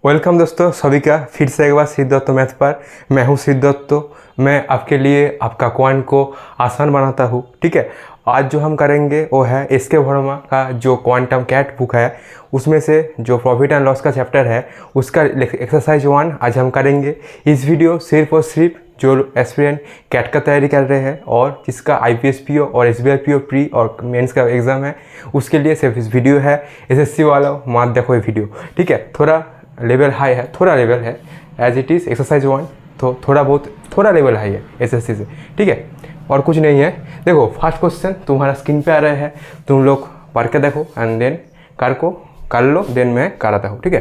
Welcome दोस्तों सभी का फिर से एक बार सिद्धार्थ मैथ पर। मैं हूं सिद्धार्थ। मैं आपके लिए आपका क्वांट को आसान बनाता हूं। ठीक है, आज जो हम करेंगे वो है एस.के. वर्मा का जो क्वांटम कैट बुक है उसमें से जो प्रॉफिट एंड लॉस का चैप्टर है उसका एक्सरसाइज 1 आज हम करेंगे। इस वीडियो सिर्फ और सिर्फ जो एस्पिरेंट कैट का तैयारी कर रहे हैं और जिसका IPS PO और SBI PO प्री और मेंस का एग्ज़ाम है उसके लिए सिर्फ इस वीडियो है। SSC वाला मत देखो ये वीडियो। ठीक है, थोड़ा लेवल हाई है, थोड़ा लेवल है एज इट इज़ एक्सरसाइज 1, तो थोड़ा लेवल हाई है SSC से। ठीक है, और कुछ नहीं है। देखो फर्स्ट क्वेश्चन तुम्हारा स्क्रीन पे आ रहा है, तुम लोग पढ़ के देखो एंड देन कर लो, देन मैं कराता हूँ। ठीक है,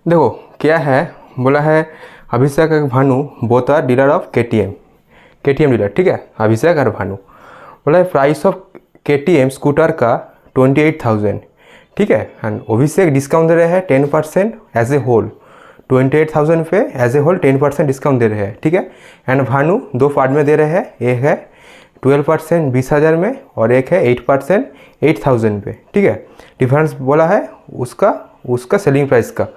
देखो क्या है, बोला है अभिषेक और Bhanu both are dealer of KTM dealer. ठीक है, अभिषेक और भानु। बोला है प्राइस ऑफ KTM स्कूटर का 28,000। ठीक है, एंड अभिषेक डिस्काउंट दे रहे हैं 10% एज ए होल। 28,000 पे एज ए होल 10% डिस्काउंट दे रहे हैं। ठीक है, एंड भानु दो पार्ट में दे रहे हैं, एक है 12% 20,000 में और एक है 8% 8,000 पे। ठीक है, डिफरेंस बोला है उसका सेलिंग प्राइस का,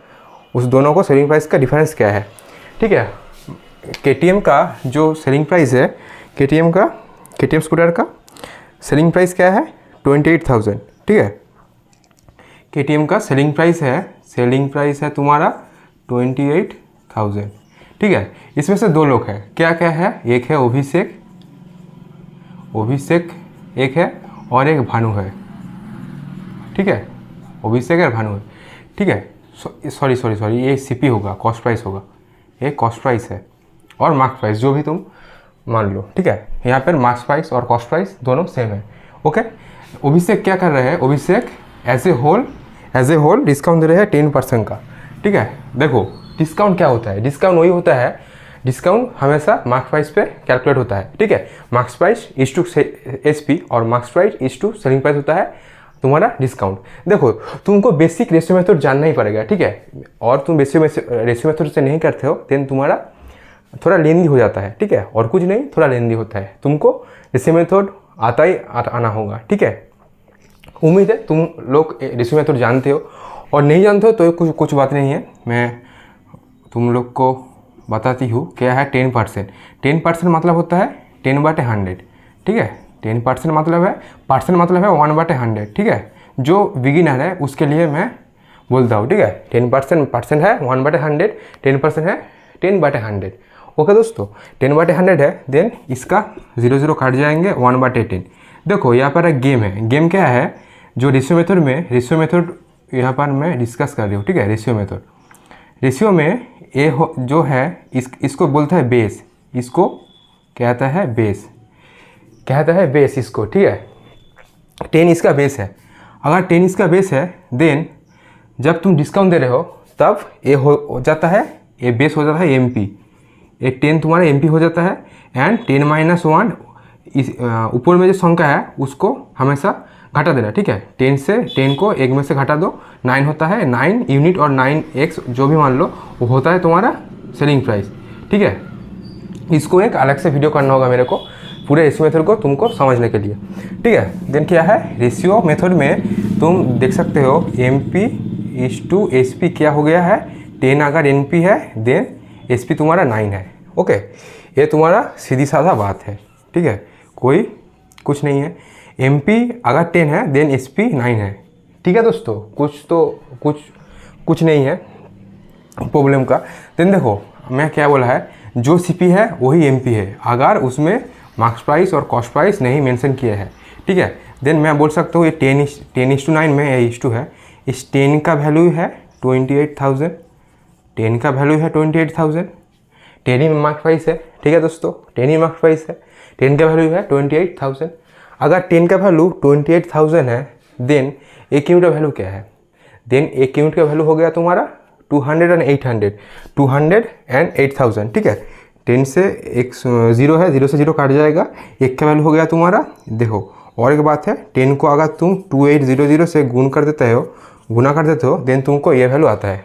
उस दोनों को सेलिंग प्राइस का डिफरेंस क्या है। ठीक है, KTM का जो सेलिंग प्राइस है, KTM स्कूटर का सेलिंग प्राइस क्या है 28,000। ठीक है, KTM का सेलिंग प्राइस है तुम्हारा 28,000। ठीक है, इसमें से दो लोग हैं, क्या है, एक है अभिषेक एक है और एक भानु है। ठीक है, अभिषेक और भानु है। ठीक है, सॉरी ये CP होगा, कॉस्ट प्राइस होगा, ये कॉस्ट प्राइस है और मार्क्स प्राइस जो भी तुम मान लो। ठीक है, यहाँ पर मार्क्स प्राइस और कॉस्ट प्राइस दोनों सेम है। ओके, अभिषेक क्या कर रहे हैं, अभिषेक एज ए होल डिस्काउंट दे रहे हैं 10% का। ठीक है, देखो डिस्काउंट क्या होता है, डिस्काउंट वही होता है, डिस्काउंट हमेशा मार्क्स प्राइस पे कैलकुलेट होता है। ठीक है, marks price is to SP और marks price is to selling price होता है तुम्हारा डिस्काउंट। देखो तुमको बेसिक रेशियो मेथड जानना ही पड़ेगा। ठीक है, और तुम रेशियो मेथड से नहीं करते हो देन तुम्हारा थोड़ा लेंदी हो जाता है। ठीक है, और कुछ नहीं, थोड़ा लेंदी होता है, तुमको रेशियो मेथड आना होगा। ठीक है, उम्मीद है तुम लोग रेशियो मेथड जानते हो, और नहीं जानते हो तो कुछ बात नहीं है, मैं तुम लोग को बताती हूँ। क्या है 10% मतलब होता है 10/100। ठीक है, 10% मतलब है 1/100। ठीक है, जो बिगिनर है उसके लिए मैं बोलता हूँ। ठीक है, 10% है 1/100, 10% है 10/100। ओके दोस्तों, 10/100 है, देन इसका 0 काट जाएंगे 1/10। देखो यहाँ पर एक गेम है, गेम क्या है, जो रेशियो मेथड यहाँ पर मैं डिस्कस कर रही हूँ। ठीक है, रेशियो में जो है इसको बोलता है बेस, इसको कहता है बेस इसको। ठीक है, 10 इसका बेस है। अगर 10 इसका बेस है देन जब तुम डिस्काउंट दे रहे हो तब ये हो जाता है, ये बेस हो जाता है MP, ये 10 तुम्हारा MP हो जाता है। एंड 10 - 1 इस ऊपर में जो संख्या है उसको हमेशा घटा देना। ठीक है, 10 से 10 को एक में से घटा दो, 9 होता है, 9 यूनिट और 9x जो भी मान लो वो होता है तुम्हारा सेलिंग प्राइस। ठीक है, इसको एक अलग से वीडियो करना होगा मेरे को पूरे रेशियो मेथड को तुमको समझने के लिए। ठीक है, देन क्या है, रेशियो मेथड में तुम देख सकते हो MP इज टू SP क्या हो गया है, 10 अगर NP है देन SP तुम्हारा 9 है। ओके, ये तुम्हारा सीधी साधा बात है। ठीक है, कोई कुछ नहीं है, MP अगर 10 है देन SP 9 है। ठीक है दोस्तों, कुछ नहीं है प्रॉब्लम का। देन देखो मैं क्या बोला है, जो CP है वही MP है अगर उसमें मार्क्स प्राइस और कॉस्ट प्राइस नहीं मेंशन किया है। ठीक है, देन मैं बोल सकता हूँ ये 10:9 में ये इस टू है, इस 10 का वैल्यू है 28,000, 10 का वैल्यू है 28,000, 10 ही मार्क्स प्राइस है। ठीक है दोस्तों, 10 ही मार्क्स प्राइस है, 10 का वैल्यू है 28,000। अगर 10 का वैल्यू 28,000 है देन एक यूनिट का वैल्यू क्या है, देन एक यूनिट का वैल्यू हो गया तुम्हारा 208,000। ठीक है, 10 से एक 0 है, 0 से 0 काट जाएगा, एक का वैल्यू हो गया तुम्हारा। देखो और एक बात है, 10 को अगर तुम 2800 से गुणा कर देते हो देन तुमको ये वैल्यू आता है।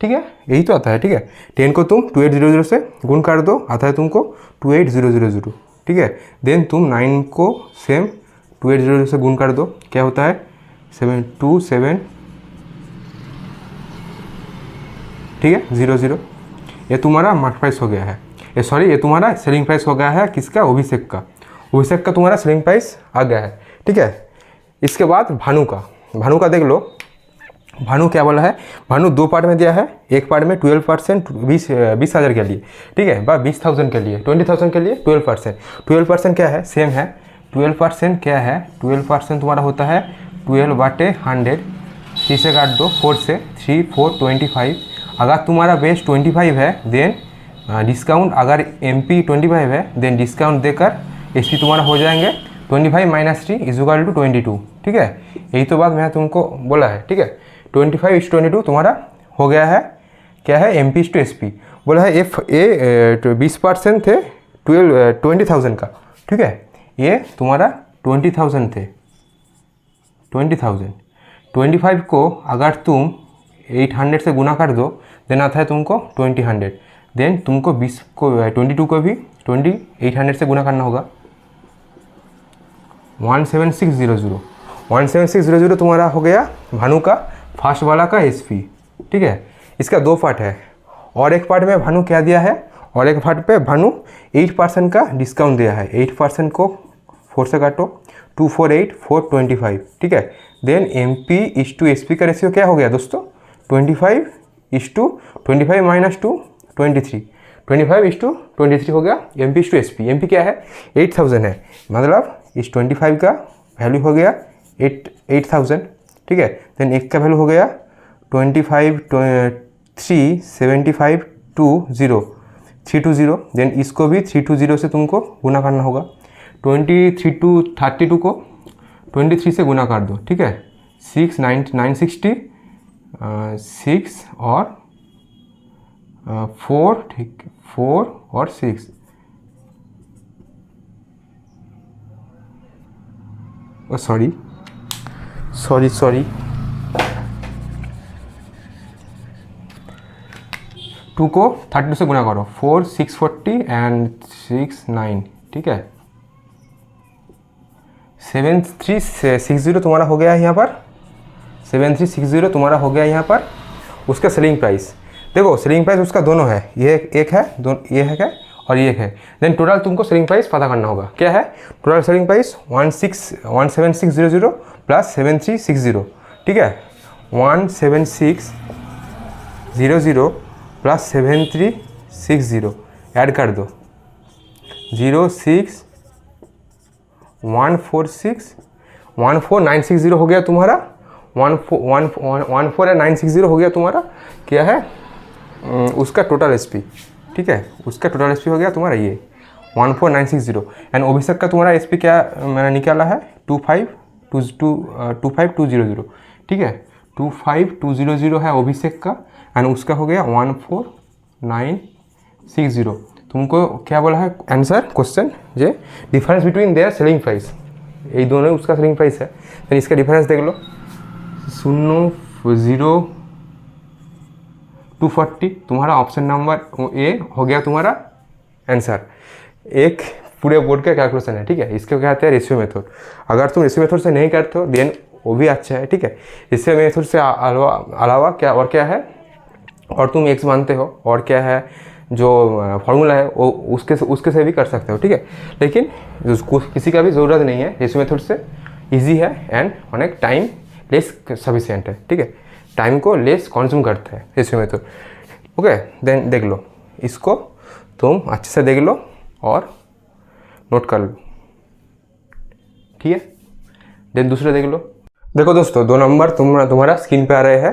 ठीक है, यही तो आता है। ठीक है, 10 को तुम 2800 से गुण कर दो, आता है तुमको 28000। ठीक है, देन तुम 9 को सेम 280 से गुण कर दो, क्या होता है 727 ठीक है 0 0। ये तुम्हारा मार्केट प्राइस हो गया है, ये सॉरी ये तुम्हारा सेलिंग प्राइस हो गया है किसका, अभिषेक का। अभिषेक का तुम्हारा सेलिंग प्राइस आ गया है, ठीक है। इसके बाद भानु का देख लो। भानु क्या बोला है, भानु 2 पार्ट में दिया है। एक पार्ट में 12% 20,000 के लिए, ठीक है, 20,000 के लिए, 20,000 के लिए 12% क्या है, सेम है। 12% क्या है, 12% तुम्हारा होता है 12/100। 3 से काट दो, 4 से 3 4 25। अगर तुम्हारा बेस 25 है देन डिस्काउंट, अगर MP 25 है देन डिस्काउंट देकर SP तुम्हारा हो जाएंगे 25 - 3 = 22, ठीक है। यही तो बात मैं तुमको बोला है, ठीक है। 25:22 तुम्हारा हो गया है, क्या है, MP/SP बोला है। F A 20% थे 20,000 का, ठीक है। ये तुम्हारा 20,000 थे, 20,000। 25 को अगर तुम 800 से गुना कर दो देन आता है तुमको 20,000। देन तुमको 20 को 22 को भी 800 से गुना करना होगा, 17600। 17600 तुम्हारा हो गया भानु का फर्स्ट वाला का SP, ठीक है। इसका 2 पार्ट है, और एक पार्ट में भानु क्या दिया है, और एक पार्ट पे भानु 8% का डिस्काउंट दिया है। 8% को 4 से काटो, 248 425, ठीक है। देन MP/SP का रेशियो क्या हो गया दोस्तों, 25:25 - 2 23, 25:23 हो गया MP/SP। MP क्या है, 8,000 है, मतलब इस 25 का वैल्यू हो गया 8,000, ठीक है। देन एक का वैल्यू हो गया 25 375 320। देन इसको भी 320 से तुमको गुना करना होगा। 32 को 23 से गुना कर दो, ठीक है। 960 6 और 4, ठीक, 4 और 6, सॉरी 2 को 32 से गुना करो, 4 640 एंड 6 9, ठीक है। 7360 तुम्हारा हो गया है यहाँ पर, 7360 तुम्हारा हो गया यहाँ पर। उसका सेलिंग प्राइस देखो, सेलिंग प्राइस उसका दोनों है, ये एक है, ये है और ये है। देन टोटल तुमको सेलिंग प्राइस पता करना होगा, क्या है टोटल सेलिंग प्राइस 17600 प्लस 7360, ठीक है। 17600 प्लस 7360 ऐड कर दो, 14960 हो गया तुम्हारा, 14960 हो गया तुम्हारा, क्या है उसका टोटल SP, ठीक है। उसका टोटल SP हो गया तुम्हारा ये 14960। एंड अभिषेक का तुम्हारा SP क्या मैंने निकाला है 25200, ठीक है। 25200 है अभिषेक का, एंड उसका हो गया 14960। तुमको क्या बोला है answer question, J difference between their selling price, यही दोनों उसका सेलिंग प्राइस है। देन इसका डिफरेंस देख लो, 240 तुम्हारा ऑप्शन नंबर A हो गया तुम्हारा आंसर। एक पूरे बोर्ड का कैलकुलेशन है, ठीक है। इसको कहते हैं रेशियो मेथड। अगर तुम रेशियो मेथड से नहीं करते हो देन वो भी अच्छा है, ठीक है। रेशियो मेथड से अलावा क्या और क्या है, और तुम x मानते हो और क्या है जो फॉर्मूला है वो उसके से भी कर सकते हो, ठीक है। लेकिन किसी का भी ज़रूरत नहीं है, रेशियो मेथड से इजी है एंड अनेक टाइम लेस सफिशिएंट है, ठीक है। टाइम को लेस कंज्यूम करता है रेशियो मेथड, ओके। देन देख लो, इसको तुम अच्छे से देख लो और नोट कर लो, ठीक है। देन दूसरे देख लो। देखो दोस्तों, 2 नंबर तुम्हारा स्क्रीन पे आ रहे हैं,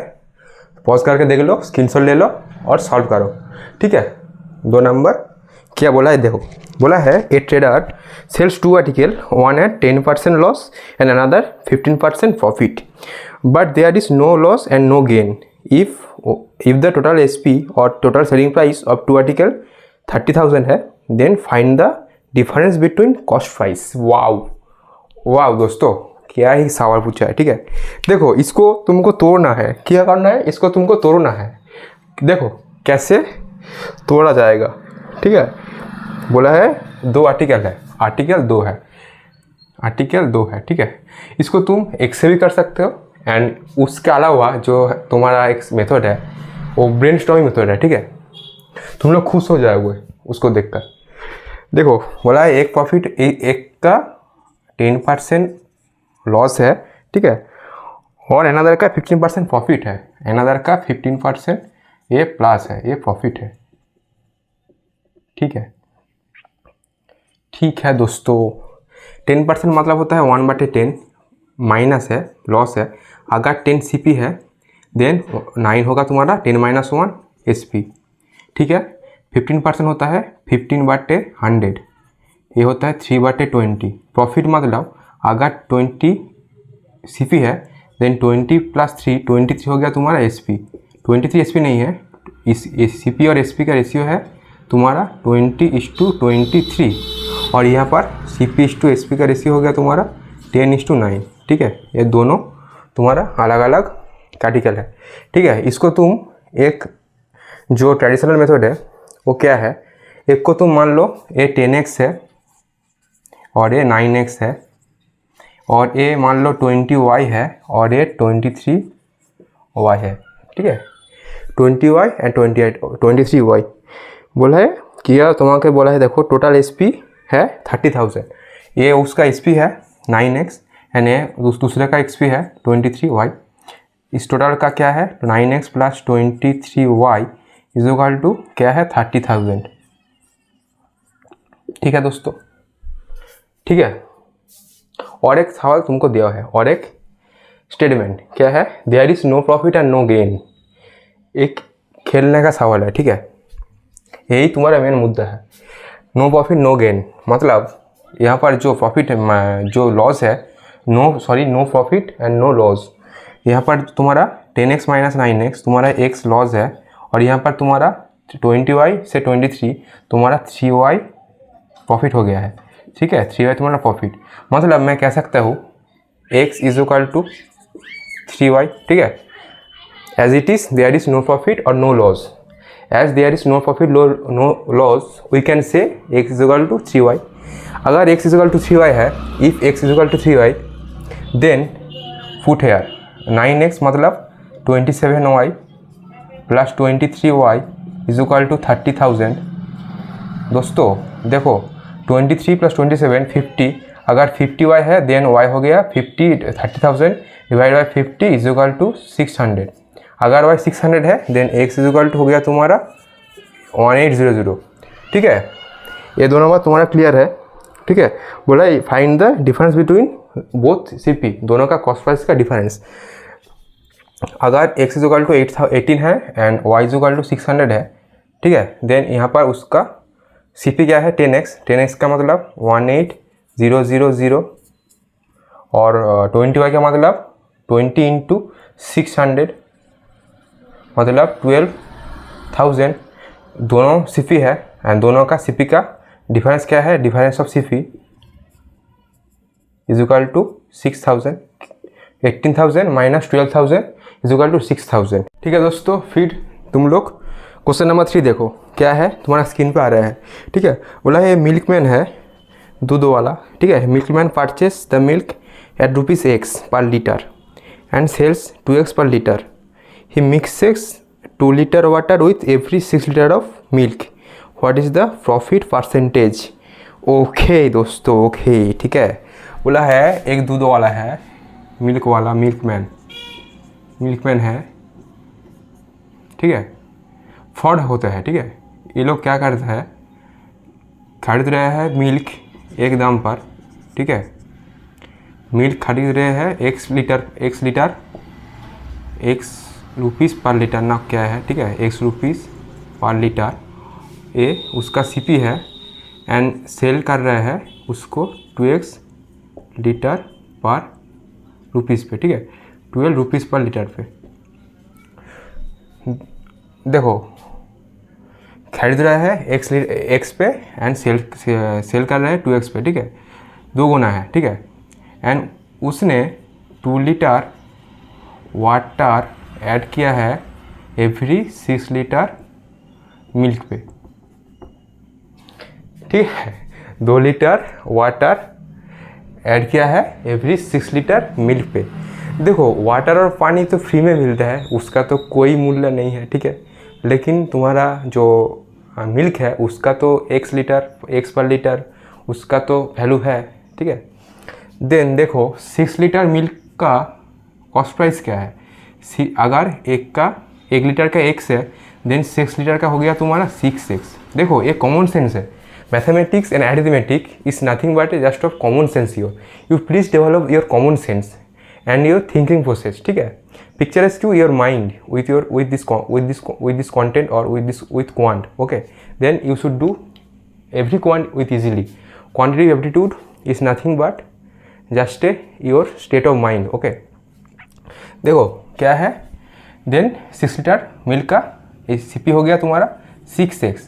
पॉज करके देख लो, स्क्रीनशॉट ले लो और सॉल्व करो, ठीक है। 2 नंबर क्या बोला है देखो, बोला है a trader sells 2 article, one at 10% loss and another 15% profit, but there is no loss and no gain if the total SP or total selling price of 2 article 30,000 है, then find the difference between cost price। वाव दोस्तों, क्या ही सवाल पूछा है, ठीक है। देखो इसको तुमको तोड़ना है, क्या करना है, इसको तुमको तोड़ना है। देखो कैसे तोड़ा जाएगा, ठीक है। बोला है 2 आर्टिकल है, आर्टिकल 2 है, ठीक है। इसको तुम एक से भी कर सकते हो, एंड उसके अलावा जो तुम्हारा एक मेथड है वो ब्रेन स्टॉर्मिंग मेथड है, ठीक है। तुम लोग खुश हो जाओगे उसको देखकर। देखो बोला है एक प्रॉफिट एक का 10% लॉस है, ठीक है, और अनदर का 15% प्रॉफिट है, अनदर का 15% ये प्लस है, ये प्रॉफिट है, ठीक है। ठीक है दोस्तों, 10% मतलब होता है 1/10, माइनस है, लॉस है। अगर 10 CP है देन 9 होगा तुम्हारा 10 - 1 SP, ठीक है। 15% होता है 15/100, ये होता है 3/20। प्रॉफिट मतलब अगर 20 CP है देन 20 + 3 23 हो गया तुम्हारा SP। 23 SP नहीं है, इस CP और SP का रेशियो है तुम्हारा 20:23, और यहाँ पर CP/SP का रेशियो हो गया तुम्हारा 10:9, ठीक है। ये दोनों तुम्हारा अलग अलग आर्टिकल है, ठीक है। इसको तुम एक जो ट्रेडिशनल मेथड है वो क्या है, एक को तुम मान लो ये 10x है और ये 9x है, और ये मान लो 20y है और ये 23y है, ठीक है। 20y एंड 23y बोला है किया तुम्हारे, बोला है देखो टोटल SP है 30,000, ये उसका SP है 9x एंड ये दूसरे का XP है 23y। इस टोटल का क्या है 9x + 23y is equal to क्या है 30,000, ठीक है दोस्तों, ठीक है। और एक सवाल तुमको दिया है, और एक स्टेटमेंट क्या है, there is no profit and no gain, एक खेलने का सवाल है, ठीक है। यही तुम्हारा मेन मुद्दा है, नो प्रॉफिट नो गेन, मतलब यहाँ पर जो प्रॉफिट है जो लॉस है, no profit and no loss. यहाँ पर तुम्हारा 10x - 9x तुम्हारा x लॉस है, और यहाँ पर तुम्हारा 20y से 23 तुम्हारा 3y प्रॉफिट हो गया है, ठीक है। 3y तुम्हारा प्रॉफिट, मतलब मैं कह सकता हूँ x is equal to 3y, ठीक है। As it is there is no profit और no loss, as there is no profit no loss we can say x is equal to 3y। अगर x is equal to 3y है, if x is equal to 3y then put here 9x मतलब 27y + 23y is equal to 30,000। दोस्तों देखो 23 + 27 50, अगर 50y है then y हो गया 30,000 divide by 50 is equal to 600। अगर y 600 है then x is equal to हो गया तुम्हारा 1800, ठीक है। ये दोनों बात तुम्हारा क्लियर है, ठीक है। बोला find the difference between both CP, दोनों का कॉस्ट प्राइस का डिफरेंस। अगर x इज इक्वल टू 18 है and y is equal to 600 है, ठीक है, देन यहाँ पर उसका CP क्या है 10x का मतलब 18,000 और 20y का मतलब 20 × 600 मतलब 12,000। दोनों CP है एंड दोनों का CP का डिफरेंस क्या है, difference of CP is equal to 6,000, 18,000 - 12,000 is equal to 6,000, ठीक है दोस्तों। फिर तुम लोग क्वेश्चन नंबर 3 देखो क्या है, तुम्हारा स्क्रीन पे आ रहा है, ठीक है। बोला है मिल्कमैन है दूध वाला, ठीक है। Milkman purchase the milk eight ₹X per liter and sells 2x per liter. He mixes 2 liter water with every 6 liter of milk. What is the profit percentage? Okay दोस्तों, ओके, ठीक है। बोला है एक दूध वाला है, मिल्क वाला, मिल्कमैन है, ठीक है। फ्रॉड होता है, ठीक है। ये लोग क्या करते हैं, खरीद रहे हैं मिल्क एक दाम पर, ठीक है। मिल्क खरीद रहे हैं x रुपीज़ पर लीटर ना क्या है, ठीक है, x रुपीज़ पर लीटर, ये उसका CP है एंड सेल कर रहे हैं उसको 2x लीटर पर रुपीज़ पे, ठीक है, 12 रुपीज़ पर लीटर पे। देखो खरीद रहा है x पे एंड सेल कर रहे हैं 2x पे, ठीक है, 2 गुना है, ठीक है। एंड उसने 2 लीटर वाटर ऐड किया है एवरी 6 लीटर मिल्क पे, ठीक है। 2 लीटर वाटर ऐड किया है एवरी 6 लीटर मिल्क पे, देखो वाटर और पानी तो फ्री में मिलता है, उसका तो कोई मूल्य नहीं है, ठीक है। लेकिन तुम्हारा जो मिल्क है उसका तो एक्स पर लीटर उसका तो वैल्यू है, ठीक है। देन देखो 6 लीटर मिल्क का कॉस्ट प्राइस क्या है। अगर एक लीटर का एक्स है, देन 6 लीटर का हो गया तुम्हारा 6x। देखो ये कॉमन सेंस है, mathematics and arithmetic is nothing but just of common sense. You please develop your common sense and your thinking process, ठीक है। Picturise to your mind with this content or with quant, okay, then you should do every quant with easily. Quantitative aptitude is nothing but just your state of mind, okay। देखो क्या है, then 6 litre milk का CP हो गया तुम्हारा 6x।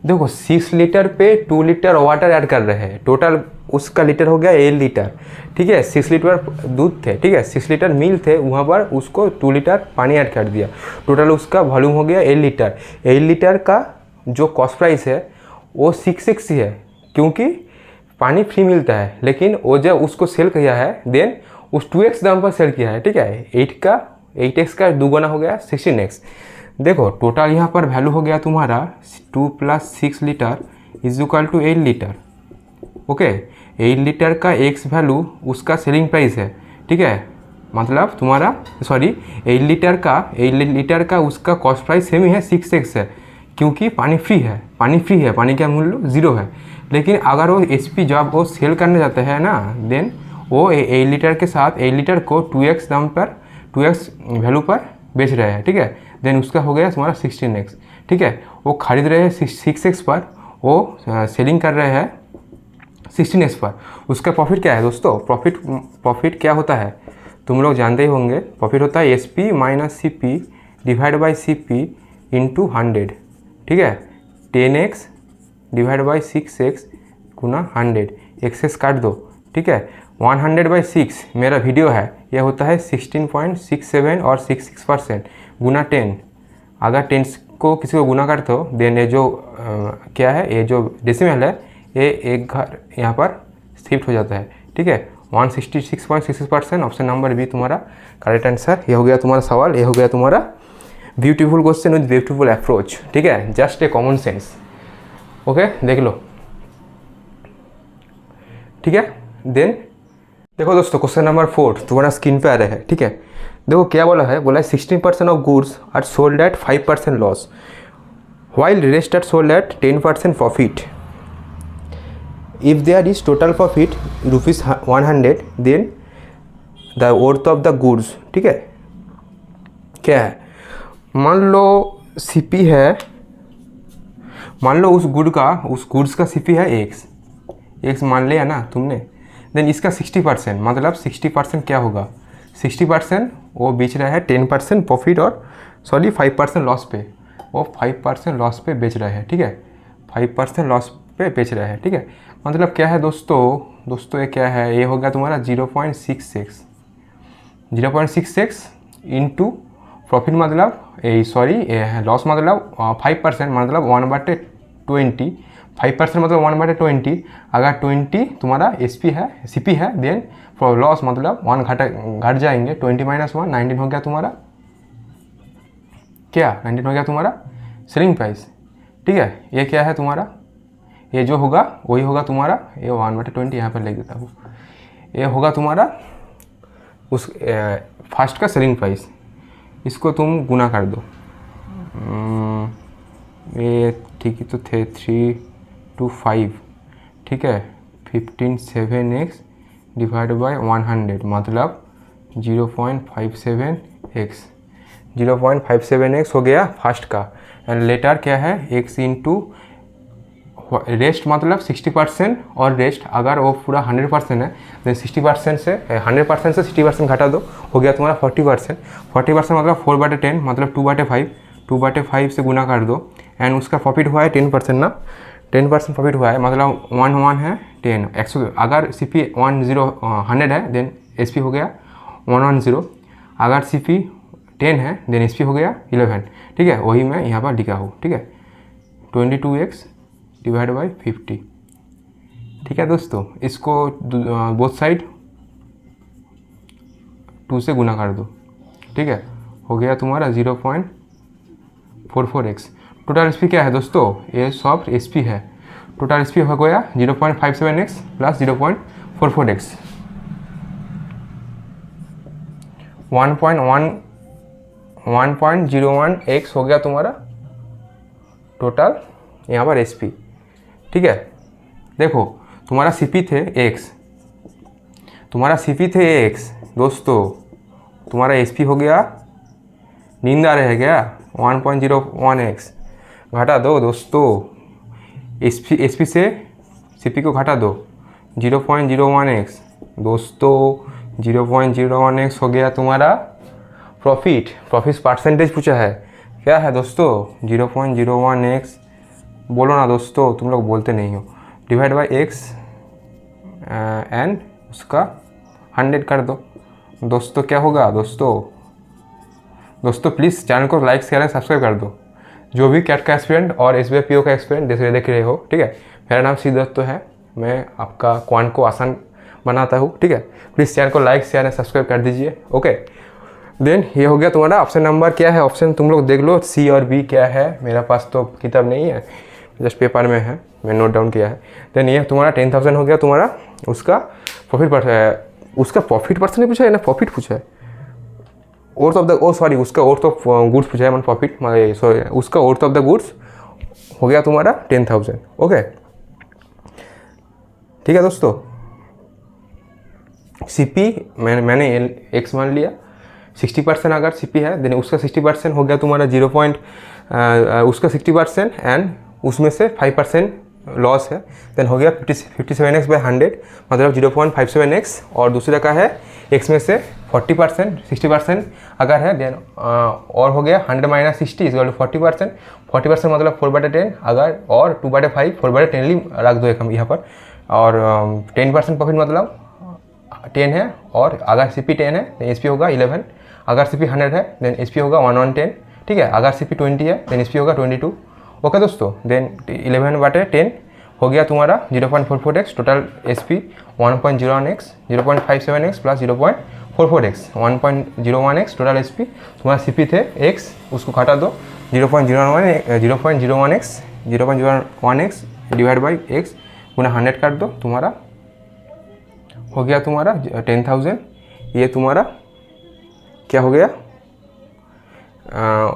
देखो 6 litre पे 2 litre water add कर रहे हैं, टोटल उसका लीटर हो गया 8 लीटर, ठीक है। 6 लीटर दूध थे, ठीक है, 6 लीटर मिल्क थे, वहाँ पर उसको 2 लीटर पानी ऐड कर दिया, टोटल उसका वॉल्यूम हो गया 8 लीटर। 8 लीटर का जो कॉस्ट प्राइस है वो 6x ही है, क्योंकि पानी फ्री मिलता है, लेकिन वो जब उसको सेल किया है देन उस 2x दाम पर सेल किया है, ठीक है। 8x का दुगुना हो गया 16x। देखो टोटल यहाँ पर वैल्यू हो गया तुम्हारा 2 + 6 litre is equal to 8 litre, okay. 8 litre का x वैल्यू उसका सेलिंग प्राइस है, ठीक है। मतलब तुम्हारा 8 लीटर का उसका कॉस्ट प्राइस सेम ही है, 6x है, क्योंकि पानी फ्री है, पानी का मूल्य 0 है। लेकिन अगर वो HP जब वो सेल करने जाता है ना, देन वो 8 लीटर के साथ 8 लीटर को 2x दाम पर 2x वैल्यू पर बेच रहे हैं, ठीक है। देन उसका हो गया तुम्हारा 16x, ठीक है। वो खरीद रहे हैं 6x पर, वो सेलिंग कर रहे हैं 16x पर। उसका प्रॉफिट क्या है दोस्तों, प्रॉफिट क्या होता है तुम लोग जानते ही होंगे। प्रॉफिट होता है SP - CP divide by CP into 100, ठीक है। 10x divide by 6x Guna 100, access काट दो, ठीक है। 100/6 मेरा वीडियो है, यह होता है 16.67 और 66% गुना 10। अगर 10 को किसी को गुना करते हो देन ये जो क्या है, ये जो डेसिमल है ये एक घर यहाँ पर शिफ्ट हो जाता है, ठीक है। 166.66%, ऑप्शन नंबर बी तुम्हारा करेक्ट आंसर। ये हो गया तुम्हारा सवाल, ये हो गया तुम्हारा beautiful question with beautiful approach, ठीक है। Just a common sense, okay, देख लो, ठीक है। देन देखो दोस्तों क्वेश्चन नंबर 4 तुम्हारा स्क्रीन पे आ रहा है, ठीक है। देखो क्या बोला है 16% of goods are sold at 5% loss while rest are sold at 10% profit. If there is total profit rupees 100, then the worth of the goods, ठीक है। क्या है, मान लो CP है, मान लो उस गुड्स का CP है x मान लिया ना तुमने। देन इसका 60%, मतलब 60% क्या होगा, 60% वो बेच रहा है 10% प्रॉफिट और 5% लॉस पे, वो 5% लॉस पे बेच रहा है, ठीक है। 5% लॉस पे बेच रहा है, ठीक है। मतलब क्या है दोस्तों ये क्या है, ये होगा तुम्हारा 0.66 इंटू प्रॉफिट, मतलब लॉस मतलब 5%, मतलब 1/20, 5% मतलब 1/20। अगर 20 तुम्हारा CP है देन लॉस मतलब 1 घट जाएंगे, 20 - 1 19 हो गया तुम्हारा, क्या 19 हो गया तुम्हारा सेलिंग प्राइस, ठीक है। ये क्या है तुम्हारा, ये जो होगा वही होगा तुम्हारा, ये 1/20 यहाँ पर लिख देता हूँ, ये होगा तुम्हारा उस फर्स्ट का सेलिंग प्राइस। इसको तुम गुना कर दो, ये ठीक ही तो थे 3 to 5, ठीक है। 15.7x डिवाइड बाई 100 मतलब 0.57x, 0.57x हो गया फर्स्ट का। एंड लेटर क्या है x इंटू रेस्ट, मतलब 60%, और रेस्ट अगर वो पूरा 100% है देन 60% से 100% से 60% घटा दो, हो गया तुम्हारा 40%। 40% मतलब 4/10 मतलब 2/5, 2/5 से गुना कर दो। एंड उसका प्रॉफिट हुआ है 10% ना, 10% प्रॉफिट हुआ है, मतलब 1 है 10, 100। अगर CP 100 है देन SP हो गया 110। अगर CP 10 है देन SP हो गया 11, ठीक है। वही मैं यहाँ पर लिखा हूँ, ठीक है। 22x डिवाइड बाई 50, ठीक है दोस्तों। इसको बोथ साइड 2 से गुना कर दो, ठीक है, हो गया तुम्हारा 0.44x। टोटल एस पी क्या है दोस्तों, ये सॉफ्ट एस पी है। टोटल एस पी हो गया 0.57x प्लस 0.44x, 1.01x हो गया तुम्हारा टोटल यहाँ पर एस पी, ठीक है। देखो तुम्हारा सी पी थे x, तुम्हारा सी पी थे x दोस्तों, तुम्हारा एस पी हो गया, नींद आ रहा है क्या, 1.01x घटा दो दोस्तों, एस पी से सी पी को घटा दो, 0.01x दोस्तों, 0.01x हो गया तुम्हारा प्रॉफिट परसेंटेज पूछा है, क्या है दोस्तों 0.01x, बोलो ना दोस्तों, तुम लोग बोलते नहीं हो, डिवाइड बाई x एंड उसका 100 कर दो दोस्तों, क्या होगा दोस्तों प्लीज़ चैनल को लाइक शेयर एंड सब्सक्राइब कर दो। जो भी कैट का एक्सपेरिमेंट और S B I P O का एक्सपेरिमेंट देख रहे हो, ठीक है, मेरा नाम सिद्धार्थ है, मैं आपका क्वांट को आसान बनाता हूँ, ठीक है। प्लीज़ चैनल को लाइक शेयर एंड सब्सक्राइब कर दीजिए, ओके। देन ये हो गया तुम्हारा ऑप्शन नंबर, क्या है ऑप्शन तुम लोग देख लो, सी और बी क्या है, मेरा पास तो किताब नहीं है, जस्ट पेपर में है, मैं नोट डाउन किया है। देन ये तुम्हारा 10,000 हो गया तुम्हारा, उसका प्रॉफिट परसेंट नहीं पूछा है ना, प्रॉफिट पूछा है, वर्थ ऑफ द उसका वर्थ ऑफ गुड्स पूछा है, मतलब प्रॉफिट सॉरी उसका वर्थ ऑफ द गुड्स हो गया तुम्हारा 10,000, ओके, ठीक है दोस्तों। सीपी मैंने एक्स मान लिया, 60% अगर सीपी है देन उसका 60% हो गया तुम्हारा उसका 60% एंड उसमें से 5% लॉस है, देन हो गया 57x बाई 100 मतलब 0.57x, और दूसरे का है x में से 40% 60% अगर है देन और हो गया 100 माइनस 60 इज 40%, 40% मतलब 4/10 अगर, और 2/5 4/10 रख दो एक हम यहाँ पर, और 10% प्रॉफिट मतलब 10 है, और अगर सी पी 10 है देन एस पी होगा 11, अगर सी पी 100 है देन एस पी होगा 110, ठीक है, अगर सी पी 20 है देन एस पी होगा 22, ओके दोस्तों। देन 11/10 हो गया तुम्हारा 0.44x, total S P 1.01x, 0.57x plus 0.44x, 1.01x total S P, तुम्हारा सी पी थे x, उसको घटा दो 0.01x डिवाइड बाई x गुना 100 कर दो, तुम्हारा हो गया तुम्हारा 10,000। ये तुम्हारा क्या हो गया,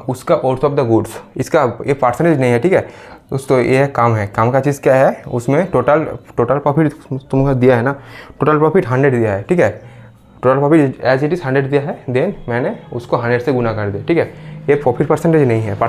उसका वर्थ ऑफ द गुड्स, इसका ये परसेंटेज नहीं है, ठीक है दोस्तों, ये काम है, काम का चीज़ क्या है, उसमें टोटल प्रॉफिट तुमको दिया है ना, टोटल प्रॉफिट 100 दिया है, ठीक है, total profit as it is 100 दिया है, देन मैंने उसको 100 से गुना कर दिया, ठीक है, ये प्रॉफिट परसेंटेज नहीं है,